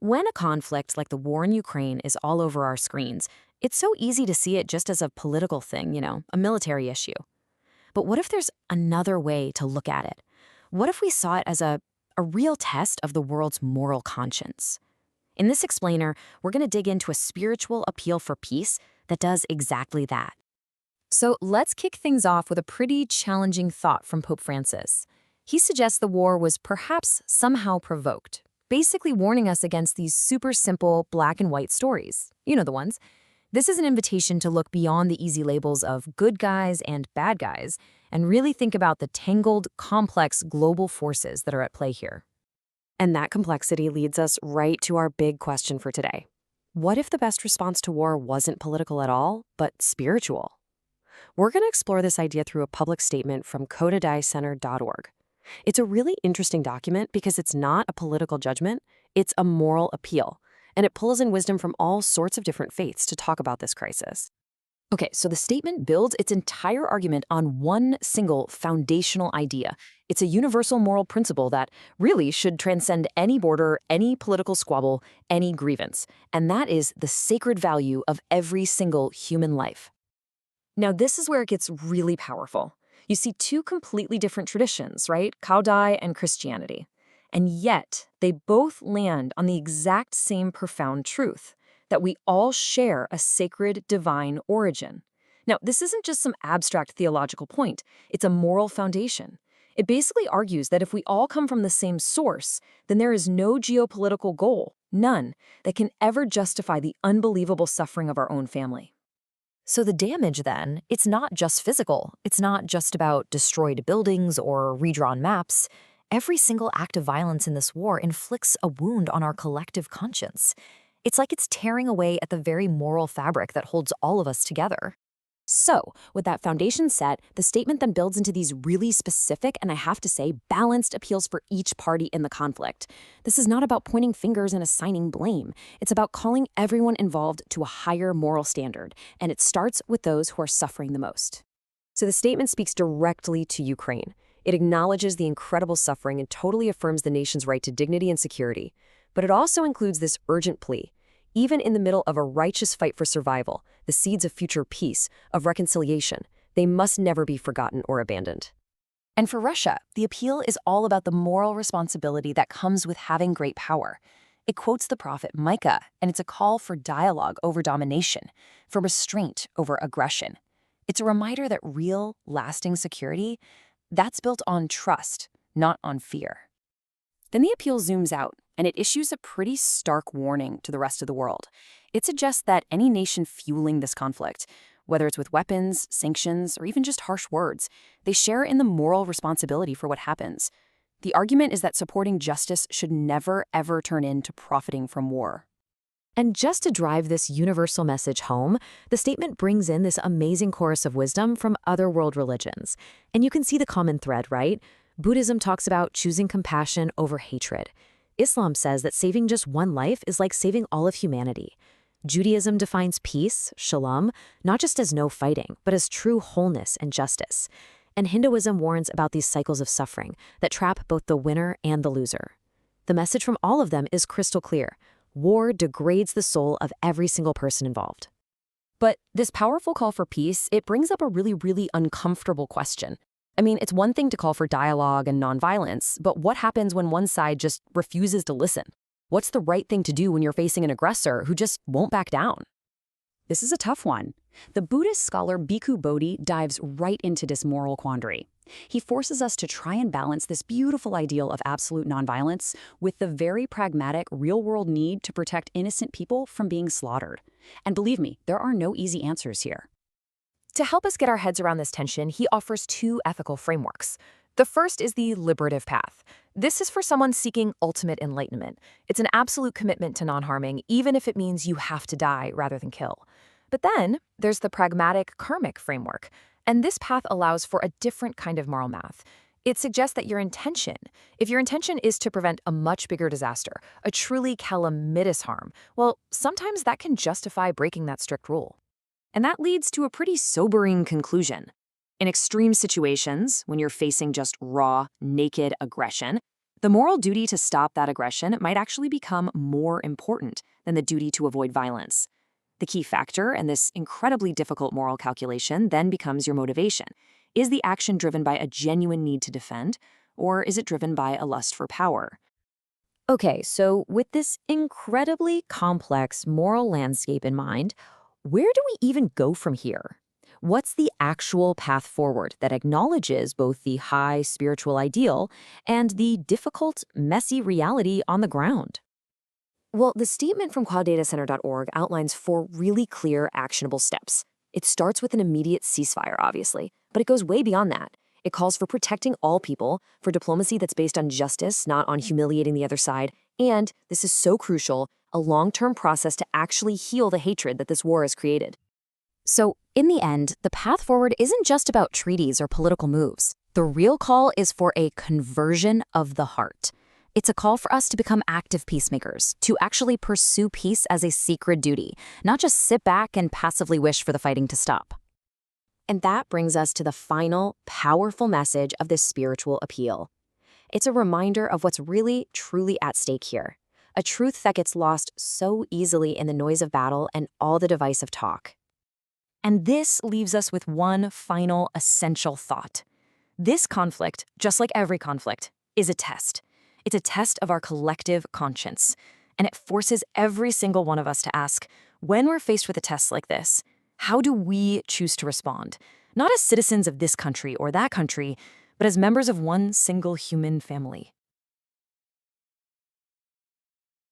When a conflict like the war in Ukraine is all over our screens, it's so easy to see it just as a political thing, a military issue. But what if there's another way to look at it? What if we saw it as a real test of the world's moral conscience? In this explainer, we're going to dig into a spiritual appeal for peace that does exactly that. So let's kick things off with a pretty challenging thought from Pope Francis. He suggests the war was perhaps somehow provoked, basically warning us against these super simple black and white stories. You know the ones. This is an invitation to look beyond the easy labels of good guys and bad guys and really think about the tangled, complex global forces that are at play here. And that complexity leads us right to our big question for today. What if the best response to war wasn't political at all, but spiritual? We're going to explore this idea through a public statement from kodadaicenter.org. It's a really interesting document because it's not a political judgment, it's a moral appeal, and it pulls in wisdom from all sorts of different faiths to talk about this crisis. Okay, so the statement builds its entire argument on one single foundational idea. It's a universal moral principle that really should transcend any border, any political squabble, any grievance, and that is the sacred value of every single human life. Now, this is where it gets really powerful. You see two completely different traditions, right? Caudai and Christianity. And yet, they both land on the exact same profound truth, that we all share a sacred divine origin. Now, this isn't just some abstract theological point, it's a moral foundation. It basically argues that if we all come from the same source, then there is no geopolitical goal, none, that can ever justify the unbelievable suffering of our own family. So the damage then, it's not just physical. It's not just about destroyed buildings or redrawn maps. Every single act of violence in this war inflicts a wound on our collective conscience. It's like it's tearing away at the very moral fabric that holds all of us together. So, with that foundation set, the statement then builds into these really specific and I have to say, balanced appeals for each party in the conflict. This is not about pointing fingers and assigning blame. It's about calling everyone involved to a higher moral standard, and it starts with those who are suffering the most. So the statement speaks directly to Ukraine. It acknowledges the incredible suffering and totally affirms the nation's right to dignity and security. But it also includes this urgent plea. Even in the middle of a righteous fight for survival, the seeds of future peace, of reconciliation, they must never be forgotten or abandoned. And for Russia, the appeal is all about the moral responsibility that comes with having great power. It quotes the prophet Micah, and it's a call for dialogue over domination, for restraint over aggression. It's a reminder that real, lasting security, that's built on trust, not on fear. Then the appeal zooms out, and it issues a pretty stark warning to the rest of the world. It suggests that any nation fueling this conflict, whether it's with weapons, sanctions, or even just harsh words, they share in the moral responsibility for what happens. The argument is that supporting justice should never, ever turn into profiting from war. And just to drive this universal message home, the statement brings in this amazing chorus of wisdom from other world religions. And you can see the common thread, right? Buddhism talks about choosing compassion over hatred. Islam says that saving just one life is like saving all of humanity. Judaism defines peace, shalom, not just as no fighting, but as true wholeness and justice. And Hinduism warns about these cycles of suffering that trap both the winner and the loser. The message from all of them is crystal clear. War degrades the soul of every single person involved. But this powerful call for peace, it brings up a really, really uncomfortable question. I mean, it's one thing to call for dialogue and nonviolence, but what happens when one side just refuses to listen? What's the right thing to do when you're facing an aggressor who just won't back down? This is a tough one. The Buddhist scholar Bhikkhu Bodhi dives right into this moral quandary. He forces us to try and balance this beautiful ideal of absolute nonviolence with the very pragmatic, real-world need to protect innocent people from being slaughtered. And believe me, there are no easy answers here. To help us get our heads around this tension, he offers two ethical frameworks. The first is the liberative path. This is for someone seeking ultimate enlightenment. It's an absolute commitment to non-harming, even if it means you have to die rather than kill. But then there's the pragmatic karmic framework, and this path allows for a different kind of moral math. It suggests that if your intention is to prevent a much bigger disaster, a truly calamitous harm, well, sometimes that can justify breaking that strict rule. And that leads to a pretty sobering conclusion. In extreme situations, when you're facing just raw, naked aggression, The moral duty to stop that aggression might actually become more important than the duty to avoid violence. The key factor in this incredibly difficult moral calculation then becomes your motivation. Is the action driven by a genuine need to defend, or is it driven by a lust for power? Okay, so with this incredibly complex moral landscape in mind, where do we even go from here? What's the actual path forward that acknowledges both the high spiritual ideal and the difficult, messy reality on the ground? Well, the statement from quadradatacenter.org outlines 4 really clear, actionable steps. It starts with an immediate ceasefire, obviously, but it goes way beyond that. It calls for protecting all people, for diplomacy that's based on justice, not on humiliating the other side, and, this is so crucial, a long-term process to actually heal the hatred that this war has created. So, in the end, the path forward isn't just about treaties or political moves. The real call is for a conversion of the heart. It's a call for us to become active peacemakers, to actually pursue peace as a sacred duty, not just sit back and passively wish for the fighting to stop. And that brings us to the final, powerful message of this spiritual appeal. It's a reminder of what's really, truly at stake here. A truth that gets lost so easily in the noise of battle and all the divisive talk. And this leaves us with one final, essential thought. This conflict, just like every conflict, is a test. It's a test of our collective conscience. And it forces every single one of us to ask, when we're faced with a test like this, how do we choose to respond? Not as citizens of this country or that country, but as members of one single human family.